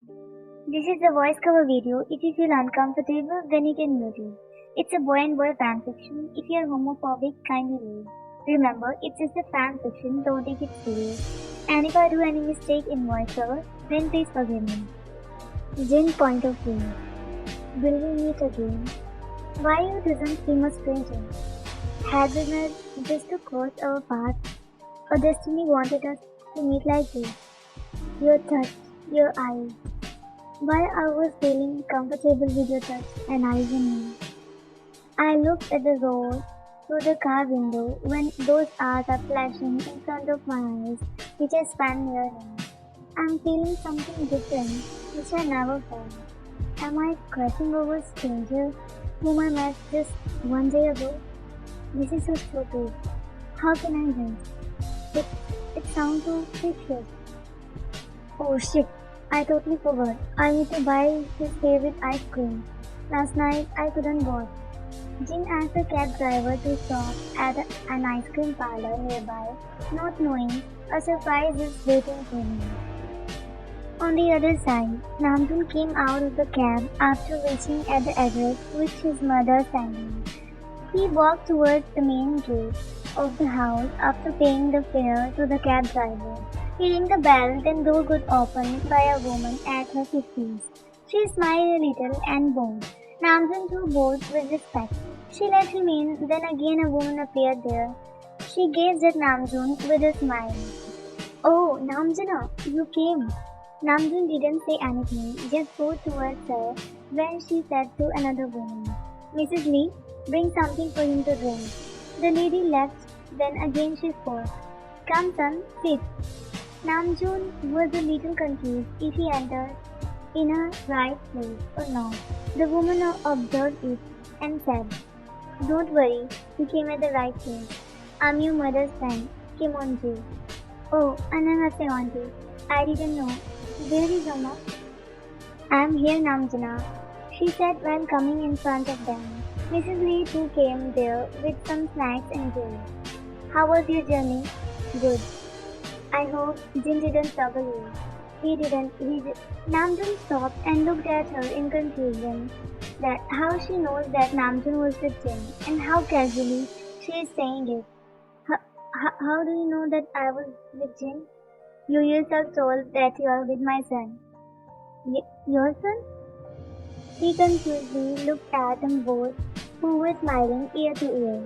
This is a voice cover video. If you feel uncomfortable, then you can mute it. It's a boy and boy fanfiction. If you are homophobic, kindly leave. Remember, it's just a fanfiction, don't take it serious. And if I do any mistake in voiceover, then please forgive me. Jin point of view. Will we meet again? Why you doesn't seem a stranger? Had we met just to cross our paths? Or destiny wanted us to meet like this? Your touch, your eyes. Why I was feeling comfortable with your touch and eyes on me. I looked at the road through the car window when those eyes are flashing in front of my eyes, which I span near him. I'm feeling something different, which I never felt. Am I crushing over a stranger whom I met just one day ago? This is so stupid. How can I guess? It sounds so fictitious. Oh shit, I totally forgot. I need to buy his favorite ice cream. Last night I couldn't go. Jin asked the cab driver to stop at an ice cream parlor nearby, not knowing a surprise is waiting for me. On the other side, Namjin came out of the cab after reaching at the address which his mother sent him. He walked towards the main gate of the house after paying the fare to the cab driver. He rang the bell, then door got opened by a woman at her 50s. She smiled a little and bowed. Namjin too bowed with respect. She let him in, then again a woman appeared there. She gazed at Namjoon with a smile. Oh, Namjina, you came. Namjoon didn't say anything, just moved towards her when she said to another woman, Mrs. Lee, bring something for him to drink. The lady left, then again she spoke. Come son, sit. Namjoon was a little confused if he entered in a right place or not. The woman observed it and said, Don't worry, you came at the right place. I'm your mother's friend, Kimonji. Oh, annyeonghaseyo auntie. I didn't know. Where is Amma? I'm here, Namjana, she said while coming in front of them. Mrs. Lee too came there with some snacks and drinks. How was your journey? Good. I hope Jin didn't trouble you. He didn't. Namjoon stopped and looked at her in confusion. That how she knows that Namjoon was with Jin and how casually she is saying it. How do you know that I was with Jin? You yourself told that you are with my son. Your son? He confusedly looked at them both, who were smiling ear to ear.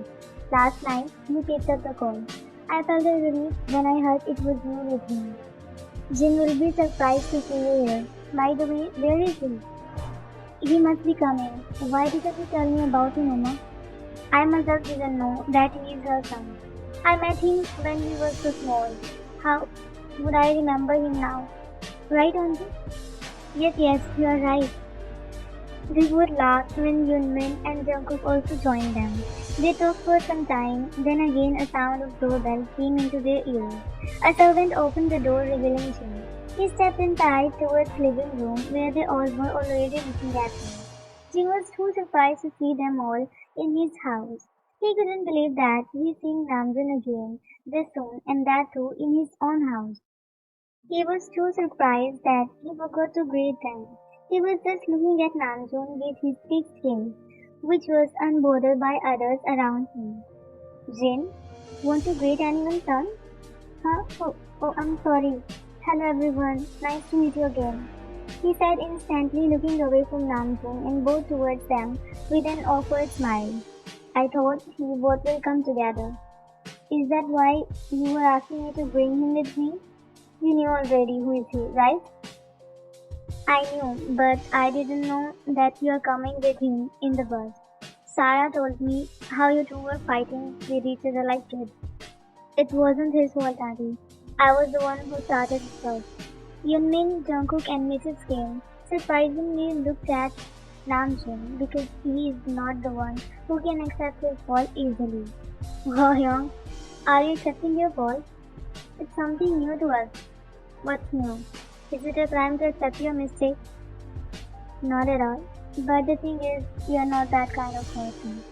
Last night, he picked up the call. I felt a relief when I heard it was you with him. Jin will be surprised to see you here. By the way, where is he? He must be coming. Why didn't you tell me about him, Mama? I myself didn't know that he is her son. I met him when he was so small. How would I remember him now? Right, Auntie? Yes, you are right. They both laughed when Yoonmin and Jungkook also joined them. They talked for some time, then again a sound of doorbell came into their ears. A servant opened the door revealing Jin. He stepped inside towards the living room where they all were already looking at him. Jin was too surprised to see them all in his house. He couldn't believe that he seeing Namjoon again this soon and that too in his own house. He was too surprised that he forgot to greet them. He was just looking at Namjoon with his thick skin, which was unbothered by others around him. Jin, won't you greet anyone, son? Huh? I'm sorry. Hello everyone, nice to meet you again. He said instantly, looking away from Namjoon and bowed towards them with an awkward smile. I thought we both will come together. Is that why you were asking me to bring him with me? You knew already who is he, right? I knew, but I didn't know that you are coming with him in the bus. Sarah told me how you two were fighting with each other like kids. It wasn't his fault, Auntie. I was the one who started it first. Yoonmin, Jungkook and Mrs. Kim surprisingly looked at Namjoon because he is not the one who can accept his fault easily. Wow, Young, are you accepting your fault? It's something new to us. What's new? Is it a crime to accept your mistake? Not at all. But the thing is, you're not that kind of person.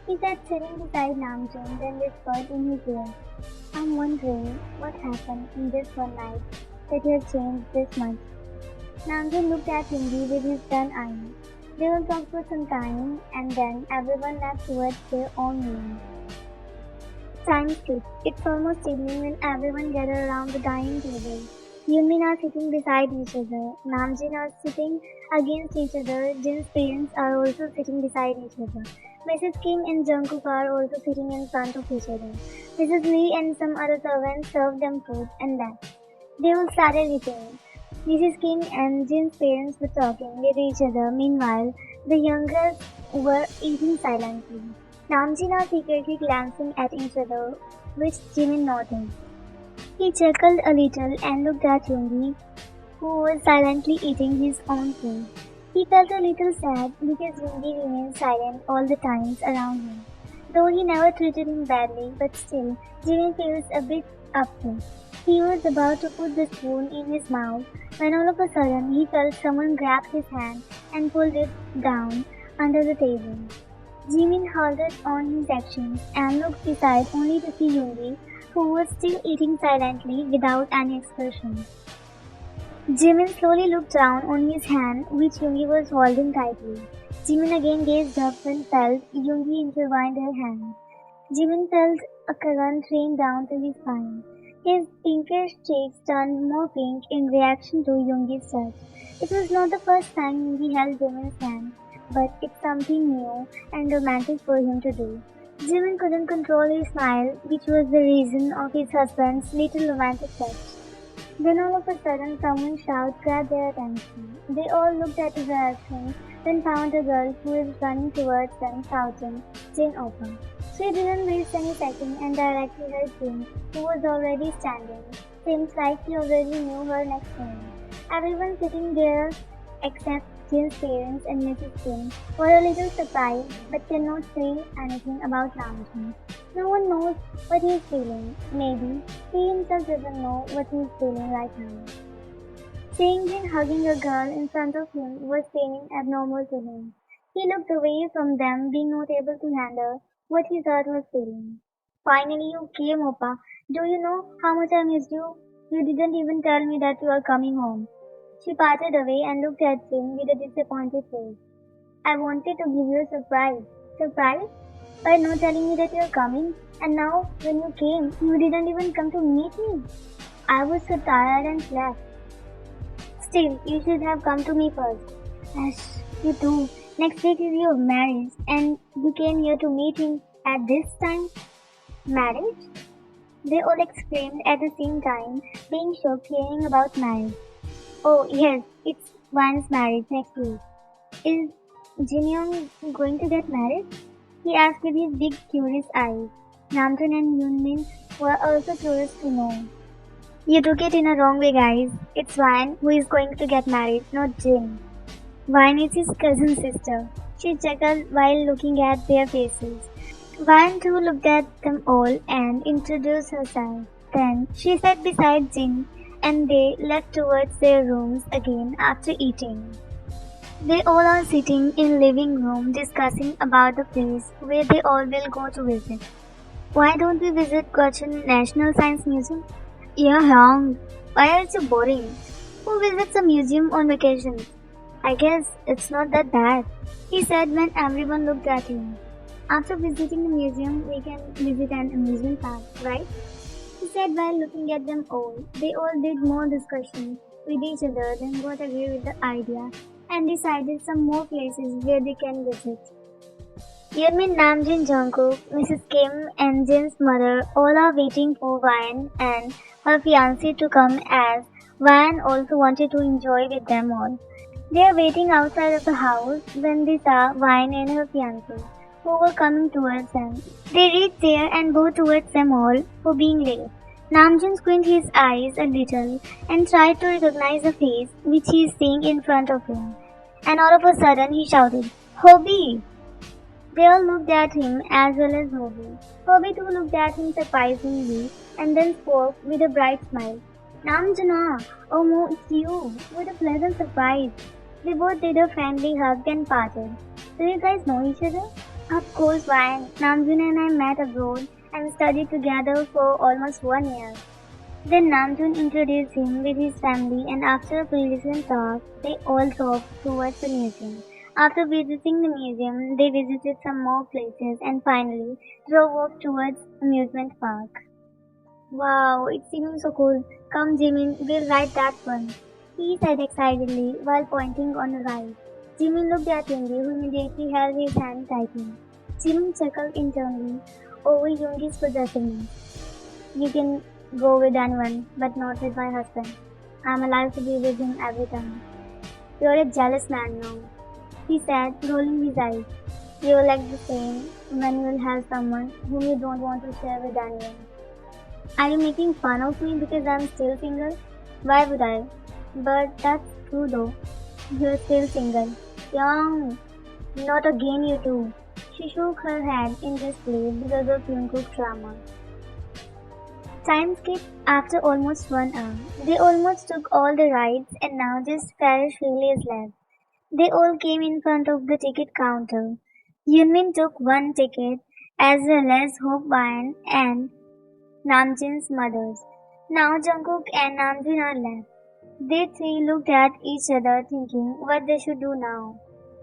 He sat sitting beside Namjoon, then whispered in his ear. I'm wondering what happened in this one night that you have changed this much. Namjin looked at Yoongi with his dun eyes. They all talked for some time, and then everyone left towards their own room. Time skipped. It's almost evening when everyone gathered around the dining table. Yoonmin are sitting beside each other. Namjin are sitting against each other. Jin's parents are also sitting beside each other. Mrs. Kim and Jungkook are also sitting in front of each other. Mrs. Lee and some other servants served them food and left. They all started eating. Mrs. Kim and Jin's parents were talking with each other. Meanwhile, the youngers were eating silently. Namjin are secretly glancing at each other, which Jimin noticed. He chuckled a little and looked at Yoongi, who was silently eating his own food. He felt a little sad because Yoongi remained silent all the times around him. Though he never treated him badly, but still, Jimin feels a bit upset. He was about to put the spoon in his mouth when all of a sudden he felt someone grab his hand and pulled it down under the table. Jimin halted on his actions and looked beside only to see Yoongi, who was still eating silently without any expression. Jimin slowly looked down on his hand, which Yoongi was holding tightly. Jimin again gazed up and felt Yoongi intertwined her hands. Jimin felt a current rain down to his spine. His pinkish cheeks turned more pink in reaction to Yoongi's touch. It was not the first time Yoongi held Jimin's hand, but it's something new and romantic for him to do. Jimin couldn't control his smile, which was the reason of his husband's little romantic touch. Then all of a sudden someone's shout grabbed their attention. They all looked at the direction, then found a girl who was running towards them shouting, "Jin Oppa." She didn't waste any second and directly heard Jin, who was already standing. Seems like he already knew her next name. Everyone sitting there except Jin's parents and Mrs. Kim were a little surprised but cannot say anything about Namjin. No one knows what he is feeling. Maybe he himself doesn't know what he is feeling right now. Seeing Jin hugging a girl in front of him was seeming abnormal to him. He looked away from them, being not able to handle what his heart was feeling. "Finally you came, Oppa. Do you know how much I missed you? You didn't even tell me that you are coming home." She parted away and looked at Jin with a disappointed face. "I wanted to give you a surprise." "Surprise? By not telling me that you are coming? And now, when you came, you didn't even come to meet me." "I was so tired and slept." "Still, you should have come to me first." "Ash, you too. Next week is your marriage, and you came here to meet him at this time." "Marriage?" They all exclaimed at the same time, being shocked hearing about marriage. "Oh, yes, it's Wan's marriage next week." "Is Jin Young going to get married?" he asked with his big curious eyes. Namjoon and Yoonmin were also curious to know. "You took it in a wrong way, guys. It's Wan who is going to get married, not Jin. Wan is his cousin sister." She chuckled while looking at their faces. Wan too looked at them all and introduced herself. Then she sat beside Jin and they left towards their rooms again after eating. They all are sitting in living room discussing about the place where they all will go to visit. "Why don't we visit Cochin National Science Museum?" "You're wrong. Why are you so boring? Who visits a museum on vacation?" "I guess it's not that bad," he said when everyone looked at him. "After visiting the museum, we can visit an amusement park, right?" he said while looking at them all. They all did more discussion with each other, then got agree with the idea and decided some more places where they can visit. Yoonmin, Namjin, Jungkook, Mrs. Kim, and Jin's mother all are waiting for Wan and her fiancé to come as Wan also wanted to enjoy with them all. They are waiting outside of the house when they saw Wan and her fiancé, who were coming towards them. They reached there and bowed towards them all for being late. Namjoon squinted his eyes a little and tried to recognize the face which he is seeing in front of him. And all of a sudden he shouted, "Hobie!" They all looked at him as well as Hobie. Hobie too looked at him surprisingly and then spoke with a bright smile. "Namjoon, oh Mo, it's you! What a pleasant surprise!" They both did a friendly hug and parted. "Do you guys know each other?" "Of course, Wan. Namjoon and I met abroad and studied together for almost 1 year." Then Namjoon introduced him with his family and after a pleasant talk, they all drove towards the museum. After visiting the museum, they visited some more places and finally drove off towards amusement park. Wow, it seems so cool. Come Jimin, we'll ride that one. He said excitedly while pointing on a ride. Jimin looked at Yoongi who immediately held his hand tightly. Jimin chuckled internally over Yoongi's possessiveness. You can go with anyone, but not with my husband. I'm allowed to be with him every time. You're a jealous man now, he said, rolling his eyes. You will act the same when you will have someone whom you don't want to share with anyone. Are you making fun of me because I'm still single? Why would I? But that's true though. You're still single. Young. Not again you two. She shook her head in disbelief because of Jungkook's drama. Time skipped after almost 1 hour. They almost took all the rides and now just Ferris really is left. They all came in front of the ticket counter. Yoonmin took one ticket as well as Hope Wine and Namjin's mothers. Now Jungkook and Namjin are left. They three looked at each other thinking what they should do now.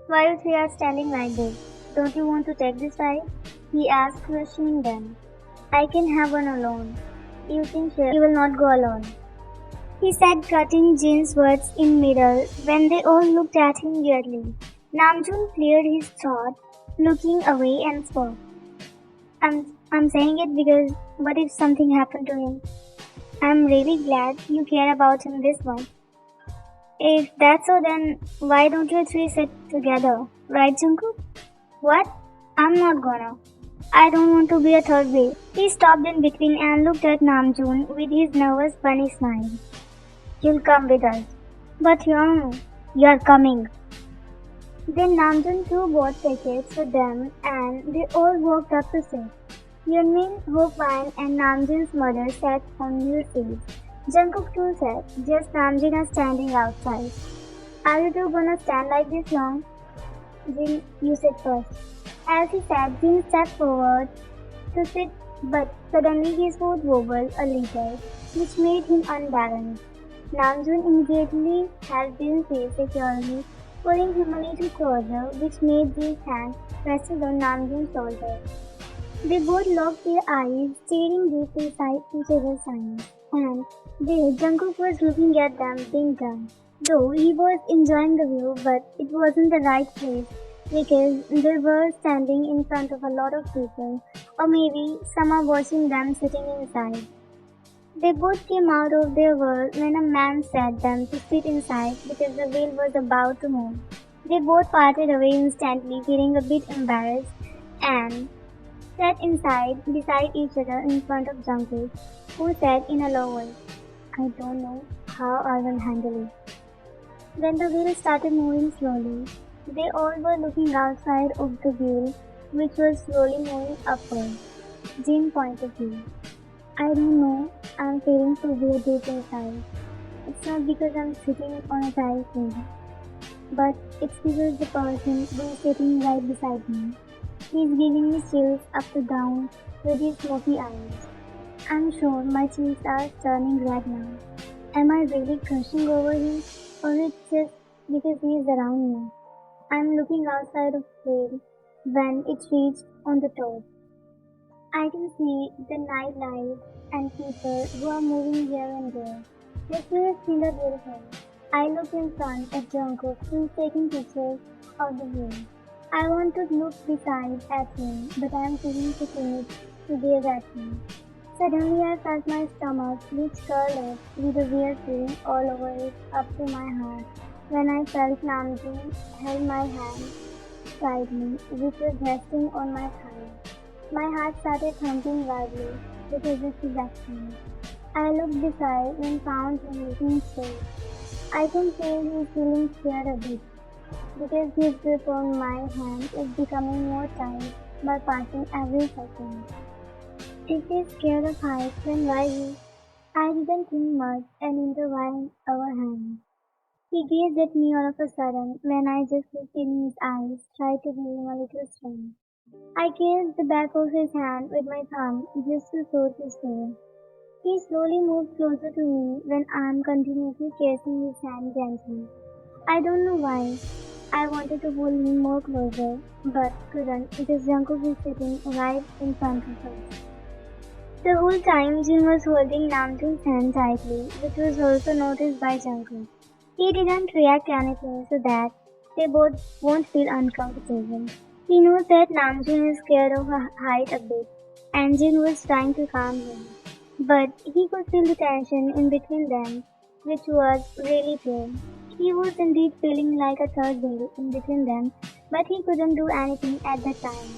Why you three are standing like this? Don't you want to take this ride? He asked, questioning them. I can have one alone. You think you will not go alone? He said, cutting Jin's words in middle when they all looked at him weirdly. Namjoon cleared his throat, looking away and spoke. I'm saying it because what if something happened to him? I'm really glad you care about him this much. If that's so, then why don't you three sit together? Right, Jungkook? What? I'm not gonna. I don't want to be a third wheel. He stopped in between and looked at Namjoon with his nervous funny smile. You'll come with us. But Young, you're coming. Then Namjoon too bought tickets for them and they all walked up to sit. Yoonmin, Hopewan and Namjoon's mother sat on new seats. Jungkook too sat, just Namjoon are standing outside. Are you two gonna stand like this long? Jin, you sit first. As he sat, Jin stepped forward to sit but suddenly his foot wobbled a little, which made him unbalanced. Namjoon immediately held Jin's face securely, pulling him a little closer, which made Jin's hand rested on Namjoon's shoulder. They both locked their eyes, staring deeply inside each other's eyes, and there Jungkook was looking at them big time. Though he was enjoying the view, but it wasn't the right place because they were standing in front of a lot of people, or maybe some are watching them sitting inside. They both came out of their world when a man said them to sit inside because the wheel was about to move. They both parted away instantly, feeling a bit embarrassed, and sat inside beside each other in front of Jungkook, who said in a low voice, I don't know how I will handle it. When the wheel started moving slowly, they all were looking outside of the wheel, which was slowly moving upward. Jin pointed view. I don't know, I'm feeling so weird deep inside. It's not because I'm sitting on a tile thing, but it's because the person who's sitting right beside me. He's giving me chills up to down with his smoky eyes. I'm sure my cheeks are turning red now. Am I really crushing over him, or it's just because he is around me? I'm looking outside of the when it reached on the top. I can see the night lights and people who are moving here and there. The view is still beautiful. I look in front at Jungkook who is taking pictures of the view. I want to look beside at him, but I am feeling too timid to gaze at him. Suddenly I felt my stomach, which curled up with a weird feeling all over it up to my heart. When I felt Namjoon held my hand tightly, which was resting on my thigh. My heart started thumping wildly because of his action. I looked beside and found him looking straight. I can feel he's feeling scared a bit because his grip on my hand is becoming more tight by passing every second. If he's scared of heights, then why he? I didn't think much and intertwined our hands. He gazed at me all of a sudden when I just looked in his eyes, tried to give him a little strength. I kissed the back of his hand with my thumb just to soothe his fear. He slowly moved closer to me when I am continuously caressing his hand gently. I don't know why. I wanted to hold him more closer, but couldn't because Jungkook was sitting right in front of us. The whole time Jin was holding Namjoon's hand tightly, which was also noticed by Jungkook. He didn't react anything so that they both won't feel uncomfortable. He knows that Namjoon is scared of her height a bit, and Jin was trying to calm him. But he could feel the tension in between them, which was really pure. He was indeed feeling like a third wheel in between them, but he couldn't do anything at that time.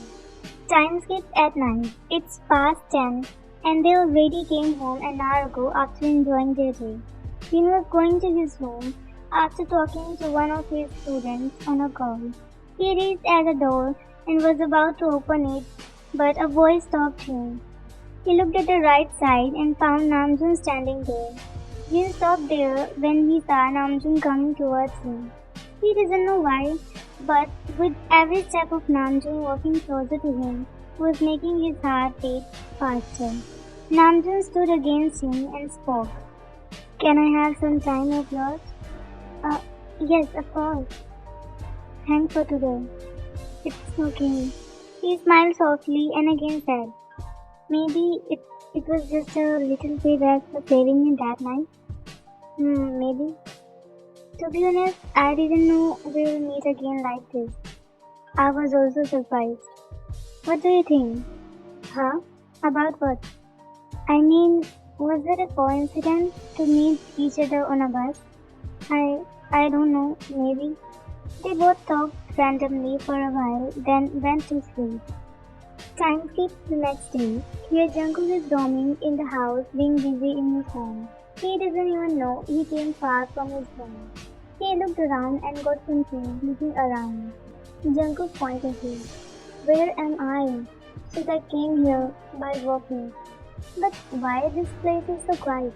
Time skipped at night. It's past 10, and they already came home an hour ago after enjoying their day. Jin was going to his room after talking to one of his students on a call. He reached at the door and was about to open it, but a voice stopped him. He looked at the right side and found Namjoon standing there. Jin stopped there when he saw Namjoon coming towards him. He doesn't know why, but with every step of Namjoon walking closer to him was making his heart beat faster. Namjoon stood against him and spoke. Can I have some time of yours? Yes, of course. Thanks for today. It's okay. He smiled softly and again said, maybe it was just a little payback for saving me that night. Maybe. To be honest, I didn't know we will meet again like this. I was also surprised. What do you think? Huh? About what? I mean, was it a coincidence to meet each other on a bus? I don't know, maybe. They both talked randomly for a while, then went to sleep. Time skipped the next day. Here Jungkook is roaming in the house, being busy in his phone. He doesn't even know he came far from his home. He looked around and got confused looking around. Jungkook pointed to him. Where am I? Since I came here by walking. But why this place is so quiet?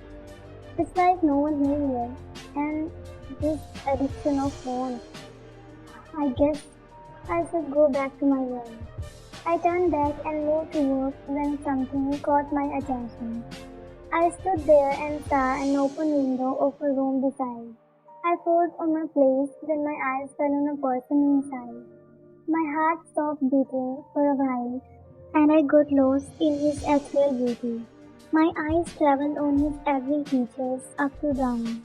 It's like no one here. And this addiction of phone. I guess I should go back to my room. I turned back and moved to work when something caught my attention. I stood there and saw an open window of a room beside. I froze on my place when my eyes fell on a person inside. My heart stopped beating for a while and I got lost in his ethereal beauty. My eyes traveled on his every features up to down.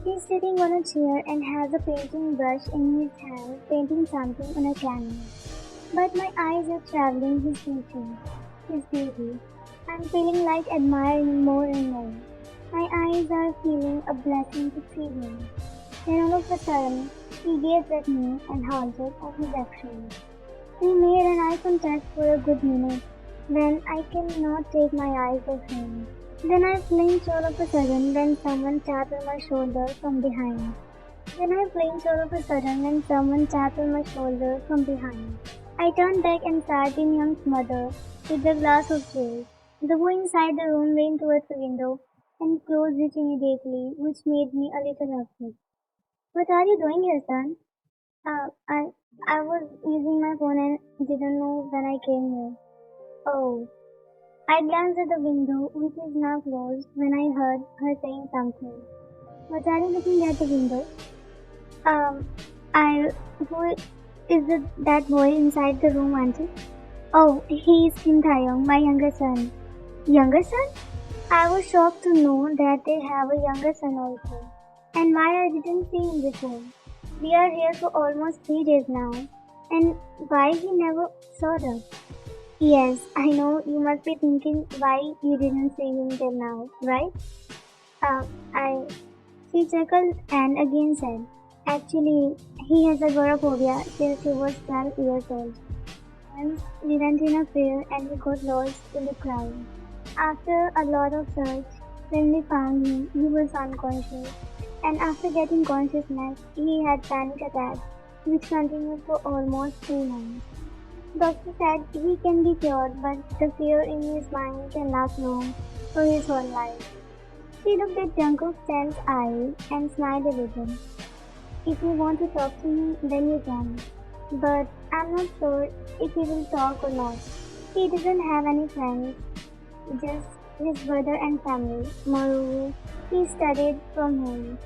He's sitting on a chair and has a painting brush in his hand, painting something on a canvas. But my eyes are traveling his beauty. I'm feeling like admiring him more and more. My eyes are feeling a blessing to see him. Then all of a sudden, he gazed at me and halted on his actions. We made an eye contact for a good minute. Then I cannot take my eyes off him. Then I flinched all of a sudden when someone tapped on my shoulder from behind. I turned back and saw Jin Young's mother with a glass of juice. The boy inside the room ran towards the window and closed it immediately, which made me a little upset. What are you doing here, son? Uh, I I was using my phone and didn't know when I came here. Oh. I glanced at the window, which is now closed, when I heard her saying something. What are you looking at the window? Um, who is that boy inside the room, auntie? Oh, he is Kim Taeyong, my younger son. Younger son? I was shocked to know that they have a younger son also. And why I didn't see him before. We are here for almost 3 days now. And why he never showed up? Yes, I know you must be thinking why you didn't see him till now, right? I... She chuckled and again said, actually, he has agoraphobia since he was 12 years old. Once we went in a fair and he got lost in the crowd. After a lot of search, when we found him, he was unconscious. And after getting consciousness, he had panic attacks, which continued for almost 3 months. Doctor said he can be cured, but the fear in his mind can last long for his whole life. She looked at Jungkook's tense eyes and smiled a little. If you want to talk to me, then you can. But I'm not sure if he will talk or not. He doesn't have any friends, just his brother and family. Moreover, he studied from home.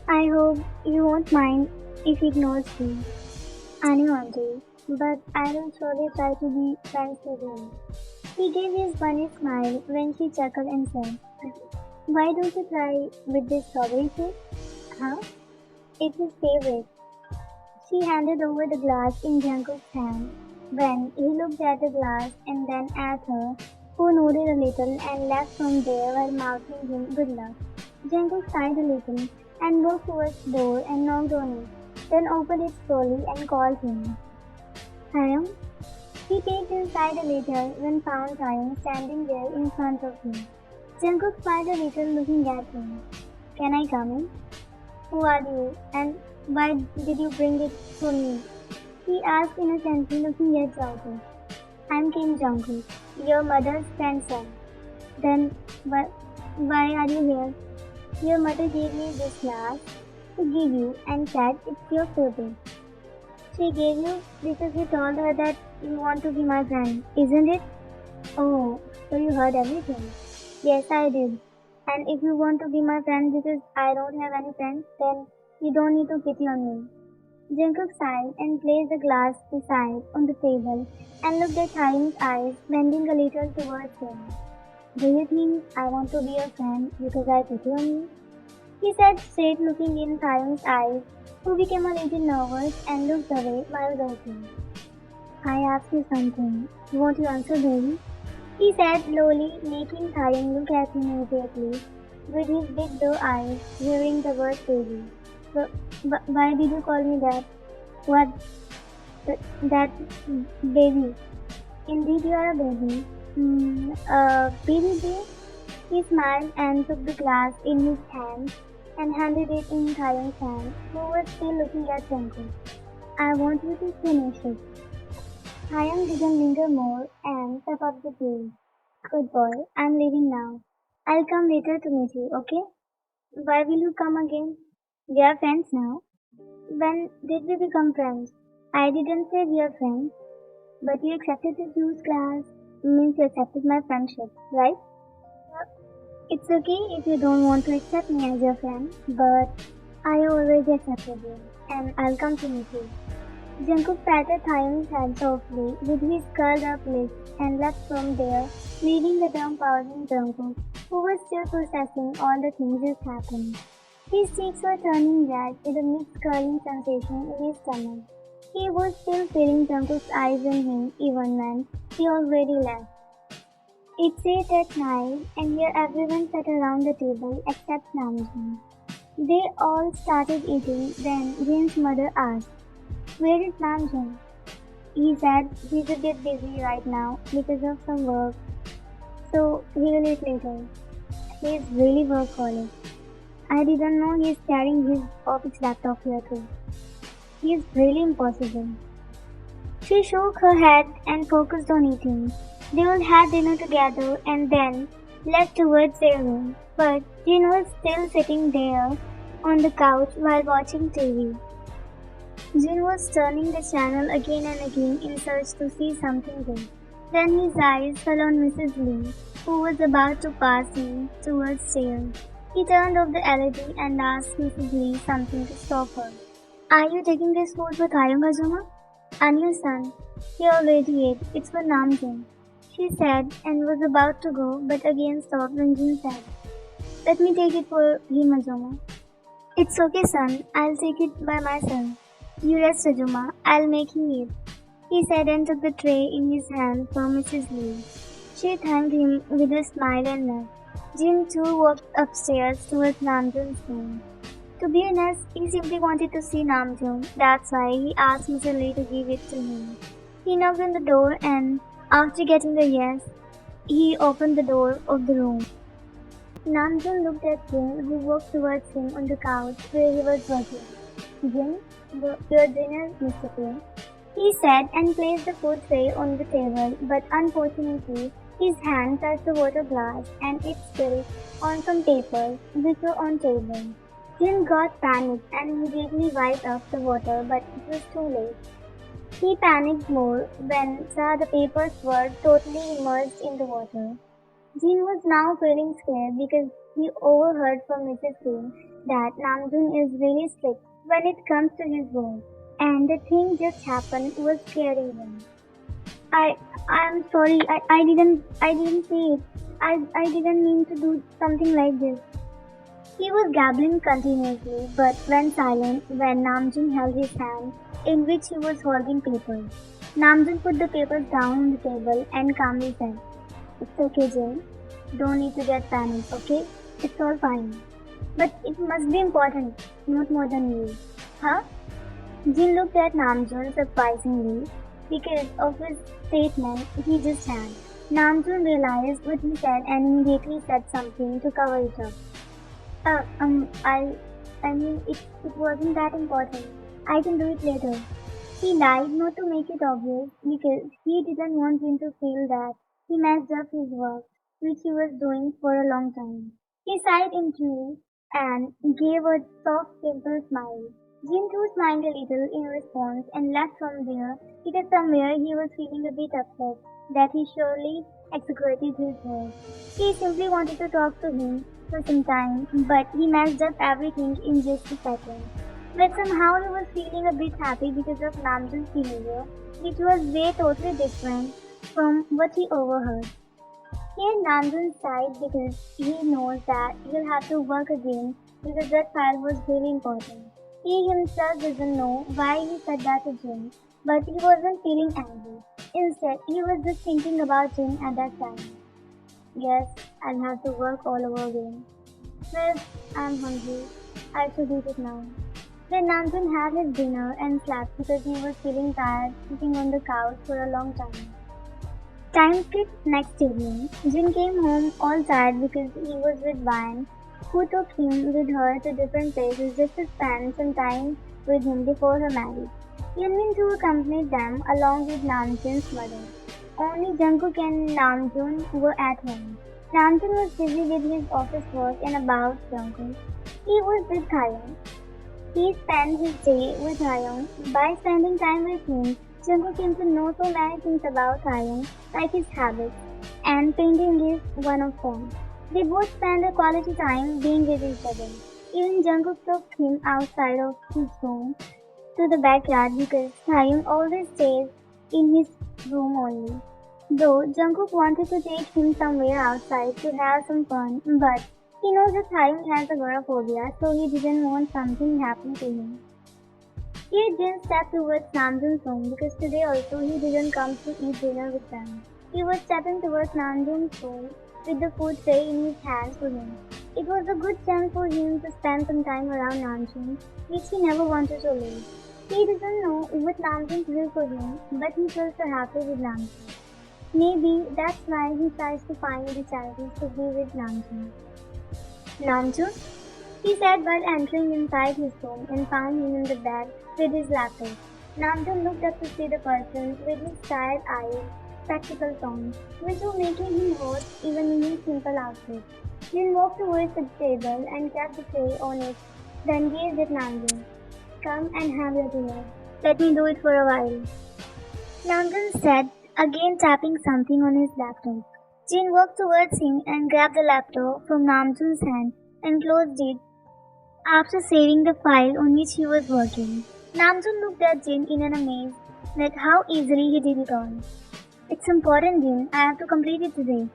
I hope you won't mind if he ignores me. I know, auntie, but I will surely try to be friends with him. He gave his bunny smile when she chuckled and said, "Why don't you try with this strawberry cake?" Huh? It's his favorite. She handed over the glass in Jungkook's hand. When he looked at the glass and then at her, who nodded a little and left from there while mouthing him good luck. Jungkook sighed a little and walked towards the door and knocked on it, then opened it slowly and called him. Taeyong? He peeked inside a little when found Taeyong standing there in front of him. Jungkook smiled a little looking at him. Can I come in? Who are you and why did you bring it to me? He asked innocently looking at Jungkook. I'm Kim Jungkook, your mother's grandson. Then why are you here? Your mother gave me this glass to give you and said it's your favorite. She gave you because you told her that you want to be my friend, isn't it? Oh, so you heard everything. Yes, I did. And if you want to be my friend because I don't have any friends, then you don't need to pity on me. Jungkook sighed and placed the glass beside on the table and looked at Taeyong's eyes, bending a little towards him. Do you think I want to be your friend because I pity on you? He said straight looking in Taeyong's eyes, who became a little nervous and looked away while waiting. I asked you something. Won't you answer, baby? He said slowly, making Taeyong look at him immediately with his big blue eyes, hearing the word baby. Why did you call me that? What? That baby. Indeed, you are a baby. Baby dear? He smiled and took the glass in his hand and handed it in Taeyong's hand, who was still looking at Jungkook. I want you to finish it. Taeyong didn't linger more and stepped up the place. Good boy, I'm leaving now. I'll come later to meet you, okay? Why will you come again? We are friends now. When did we become friends? I didn't say we are friends, but you accepted the juice glass. Means you accepted my friendship, right? It's okay if you don't want to accept me as your friend, but I already accepted you, and I'll come to meet you. Jungkook patted Taeyong's hand softly with his curled up lips and left from there, leaving the dumbfounded Jungkook, who was still processing all the things that happened. His cheeks were turning red with a mixed curling sensation in his stomach. He was still feeling Jungkook's eyes on him even when he already left. It's 8 at night and here everyone sat around the table except Namjin. They all started eating, then Jin's mother asked, Where is Namjin? He said he's a bit busy right now because of some work, so he will eat later. He's really workaholic. I didn't know he's carrying his office laptop here too. He's really impossible. She shook her head and focused on eating. They all had dinner together and then left towards their room, but Jin was still sitting there on the couch while watching TV. Jin was turning the channel again and again in search to see something good. Then his eyes fell on Mrs. Lee, who was about to pass him towards stairs. He turned off the LED and asked Mrs. Lee something to stop her. Are you taking this food for Taeyong, Azuma? Anil's son. He already ate. It's for Namjin. She said and was about to go, but again stopped when Jin said, Let me take it for him, Azuma. It's okay, son. I'll take it by myself. You rest, Azuma. I'll make him eat. He said and took the tray in his hand from Mrs. Lee. She thanked him with a smile and left. Jin too walked upstairs towards Namjoon's room. To be honest, he simply wanted to see Namjoon. That's why he asked Mrs. Lee to give it to him. He knocked on the door and, after getting a yes, he opened the door of the room. Namjoon looked at Jin, who walked towards him on the couch where he was working. Jin, your dinner, Mr. Kim. He said and placed the food tray on the table, but unfortunately, his hand touched the water glass and it spilled on some papers which were on table. Jin got panicked and immediately wiped off the water, but it was too late. He panicked more when saw the papers were totally immersed in the water. Jin was now feeling scared because he overheard from Mrs. Kim that Namjoon is really strict when it comes to his work, and the thing just happened was scaring him. I I'm sorry, I didn't see it. I didn't mean to do something like this. He was gabbling continuously, but went silent when Namjoon held his hand, in which he was holding papers. Namjoon put the papers down on the table and calmly said, "It's okay, Jin. Don't need to get panicked, okay? It's all fine. But it must be important, not more than you." Huh? Jin looked at Namjoon surprisingly because of his statement he just had. Namjoon realized what he said and immediately said something to cover it up. Uh, um, I, it wasn't that important. I can do it later. He lied not to make it obvious because he didn't want him to feel that he messed up his work, which he was doing for a long time. He sighed into it and gave a soft, simple smile. Jin too smiled a little in response and left from there because somewhere he was feeling a bit upset that he surely executed his work. He simply wanted to talk to him for some time, but he messed up everything in just a second. But somehow he was feeling a bit happy because of Namjoon's behavior, which was way totally different from what he overheard. He had Namjoon's side because he knows that he'll have to work again because that file was really important. He himself doesn't know why he said that to Jin, but he wasn't feeling angry. Instead, he was just thinking about Jin at that time. Yes, I'll have to work all over again. Well, I'm hungry. I should eat it now. Then Namjoon had his dinner and slept because he was feeling tired sitting on the couch for a long time. Time skipped next evening. Jin came home all tired because he was with Vine, who took him with her to different places just to spend some time with him before her marriage. Yoonmin too accompanied them along with Namjoon's mother. Only Jungkook and Namjoon were at home. Namjoon was busy with his office work and about Jungkook. He was with Taeyong. He spent his day with Taeyong. By spending time with him, Jungkook came to know so many things about Taeyong, like his habits, and painting is one of them. They both spent a quality time being with each other. Even Jungkook took him outside of his room to the backyard because Taeyong always stays in his room only. Though Jungkook wanted to take him somewhere outside to have some fun, but he knows that Taeyong has agoraphobia, so he didn't want something happening to him. He then stepped towards Namjoon's room because today also he didn't come to eat dinner with them. He was stepping towards Namjoon's room with the food tray in his hands for him. It was a good chance for him to spend some time around Namjoon, which he never wanted to lose. He doesn't know what Namjoon feels for him, but he feels so happy with Namjoon. Maybe that's why he tries to find the chances to be with Namjoon. Namjoon? He said while entering inside his room and found him in the bed with his laptop. Namjoon looked up to see the person with his tired eyes, spectacles on, which were making him hot even in his simple outfit. Jin walked towards the table and tapped the tray on it, then gazed at Namjoon. Come and have your dinner. Let me do it for a while. Namjoon said, again tapping something on his laptop. Jin walked towards him and grabbed the laptop from Namjoon's hand and closed it after saving the file on which he was working. Namjoon looked at Jin in an amaze at how easily he did it all. It's important, Jin. I have to complete it today.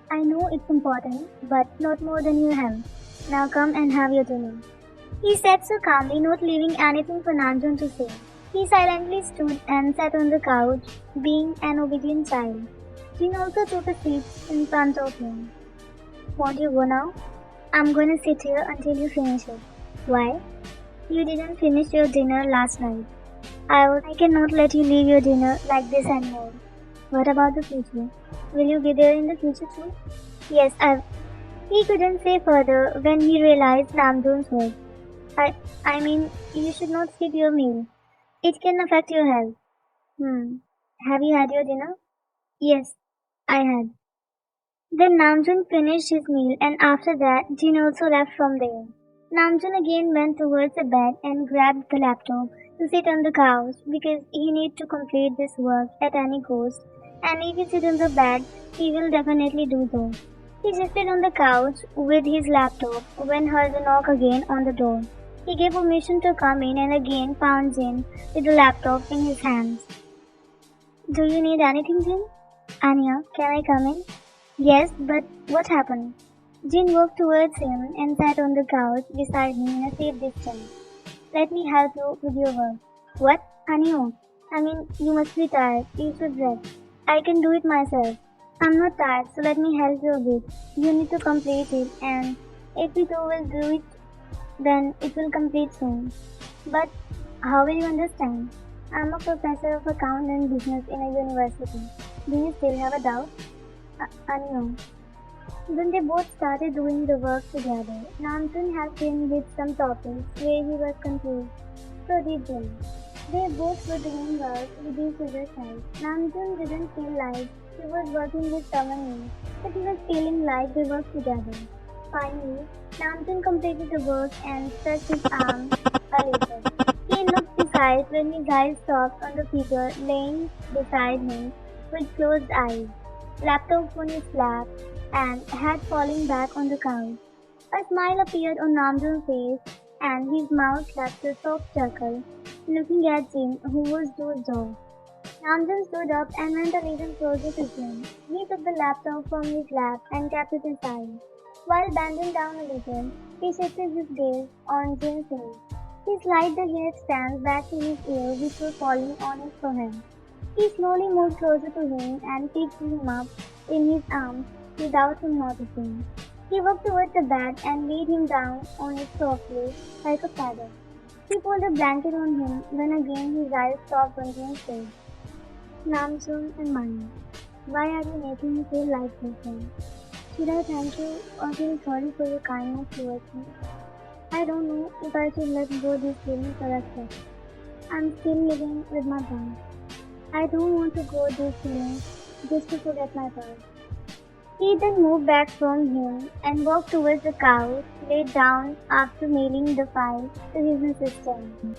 I know it's important, but not more than you have. Now come and have your dinner. He said so calmly, not leaving anything for Namjoon to say. He silently stood and sat on the couch, being an obedient child. Jin also took a seat in front of him. Won't you go now? I'm going to sit here until you finish it. Why? You didn't finish your dinner last night. I cannot let you leave your dinner like this anymore. What about the future? Will you be there in the future too? Yes, I. He couldn't say further when he realized Namjoon's words. I mean, you should not skip your meal. It can affect your health. Have you had your dinner? Yes, I had. Then Namjoon finished his meal and after that Jin also left from there. Namjoon again went towards the bed and grabbed the laptop to sit on the couch because he needs to complete this work at any cost, and if he sits on the bed, he will definitely do so. He shifted on the couch with his laptop when heard a knock again on the door. He gave permission to come in and again found Jin with the laptop in his hands. Do you need anything, Jin? Anya, can I come in? Yes, but what happened? Jin walked towards him and sat on the couch beside me in a safe distance. Let me help you with your work. What? Anya, you must be tired. You should rest. I can do it myself. I'm not tired, so let me help you a bit. You need to complete it, and if we two will do it, then it will complete soon. But how will you understand? I'm a professor of account and business in a university. Do you still have a doubt? No. Then they both started doing the work together. Namjin helped him with some topics where he was confused. So did Jin. They both were doing work with each other's help. Namjin didn't feel like he was working with someone else, but he was feeling like they worked together. Finally, Namjin completed the work and stretched his arms a little. He looked beside when his eyes stopped on the figure laying beside him with closed eyes, laptop on his lap, and head falling back on the couch. A smile appeared on Namjoon's face, and his mouth left a soft chuckle, looking at Jin, who was dozed off. Namjoon stood up and went a little closer to Jin. He took the laptop from his lap and kept it aside. While bending down a little, he shifted his gaze on Jin's face. He slid the hair strands back to his ears, which were falling on his forehead. He slowly moved closer to him and picked him up in his arms without him noticing. He walked towards the bed and laid him down on it softly, like a feather. He pulled a blanket on him when again his eyes stopped on Jin's face. Namjoon and Maya, why are you making me feel like this then? Should I thank you or feel sorry for your kindness towards me? I don't know if I should let go these feelings or accept. I'm still living with my past. I don't want to go these feelings just to forget my past. He then moved back from him and walked towards the couch, laid down after mailing the file to his assistant.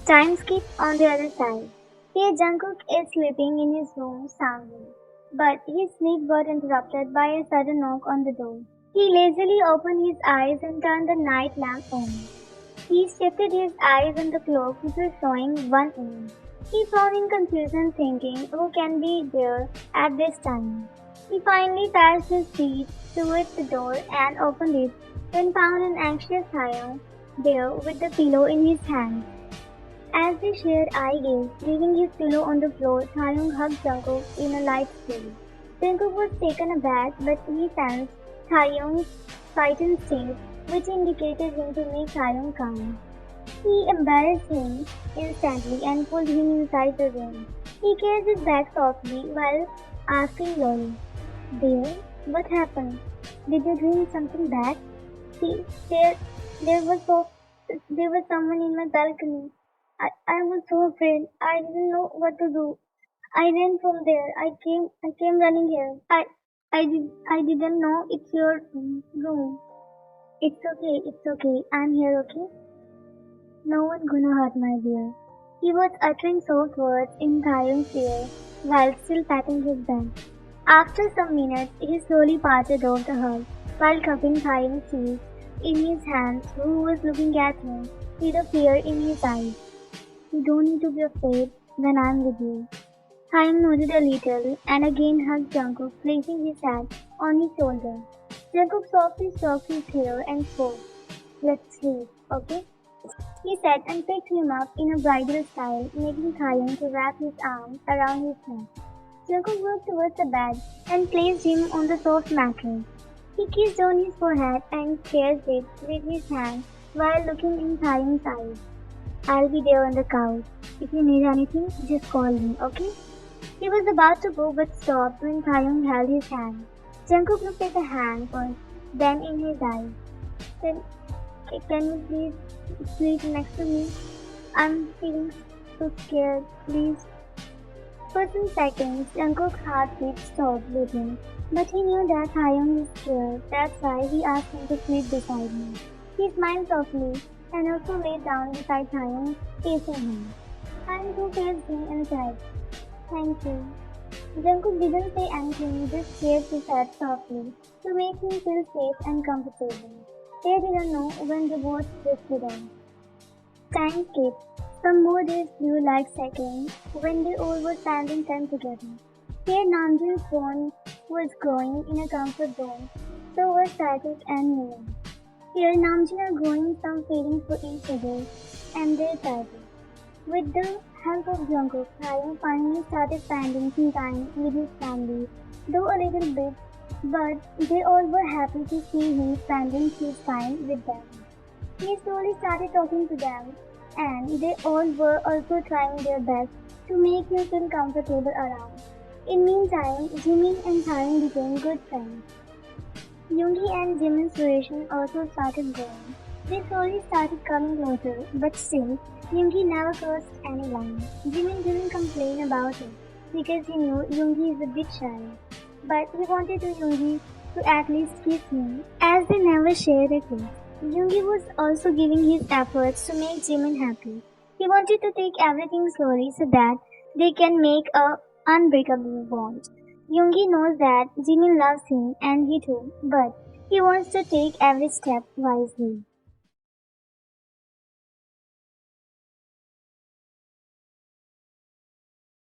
Time skip on the other side. Here Jungkook is sleeping in his room soundly, but his sleep got interrupted by a sudden knock on the door. He lazily opened his eyes and turned the night lamp on. He shifted his eyes on the clock which was showing 1 a.m. He frowned in confusion thinking who can be there at this time. He finally passed his feet towards the door and opened it, then found an anxious Taeyong there with the pillow in his hand. As they shared eye gaze, leaving his pillow on the floor, Taeyong hugged Jungkook in a light squeeze. Jungkook was taken aback, but he sensed Taeyong's frightened state, which indicated him to make Taeyong calm. He embarrassed him instantly and pulled him inside the room. He kissed his back softly while asking slowly, "Dear, what happened? Did you dream something bad?" See, there was someone in my balcony. I was so afraid. I didn't know what to do. I ran from there. I came running here. I didn't know it's your room. It's okay. I'm here, okay? No one gonna hurt my dear. He was uttering soft words in Taeyong's ear while still patting his back. After some minutes, he slowly parted off the hug while cupping Taeyong's cheek in his hands, who was looking at him with a fear in his eyes. You don't need to be afraid when I'm with you. Taeyong nodded a little and again hugged Jungkook, placing his hand on his shoulder. Jungkook softly stroked his hair and spoke. Let's sleep, okay? He said and picked him up in a bridal style, making Taeyong to wrap his arms around his neck. Jungkook walked towards the bed and placed him on the soft mattress. He kissed on his forehead and caressed it with his hand while looking in Taeyong's eyes. I'll be there on the couch. If you need anything, just call me, okay? He was about to go but stopped when Taeyong held his hand. Jungkook looked at the hand first, then in his eyes. Then, can you please sleep next to me? I'm feeling so scared, please. For some seconds, Jungkook's heartbeat stopped beating, but he knew that Taeyong was scared. That's why he asked him to sleep beside him. He smiled softly and also lay down beside Taeyong, facing him. Taeyong faced him and said, Thank you. Jungkook didn't say anything, just shared his head softly to make him feel safe and comfortable. They didn't know when the words drifted on. Time skipped. Some more days flew like seconds when they all were spending time together. Here Namjin's bond was growing in a comfort zone, so was Taekook and Yoonmin. Here Namjin are growing some feelings for each other and their title. With the help of Jungkook, Taeyong finally started spending some time with his family, though a little bit, but they all were happy to see him spending his time with them. He slowly started talking to them, and they all were also trying their best to make him feel comfortable around. In meantime, Jimin and Taeyong became good friends. Yoongi and Jimin's relation also started growing. They slowly started coming closer, but still, Yoongi never crossed any line. Jimin didn't complain about it because he knew Yoongi is a bit shy. But he wanted Yoongi to at least kiss him, as they never shared a kiss. Yoongi was also giving his efforts to make Jimin happy. He wanted to take everything slowly so that they can make a unbreakable bond. Yoongi knows that Jimin loves him and he too, but he wants to take every step wisely.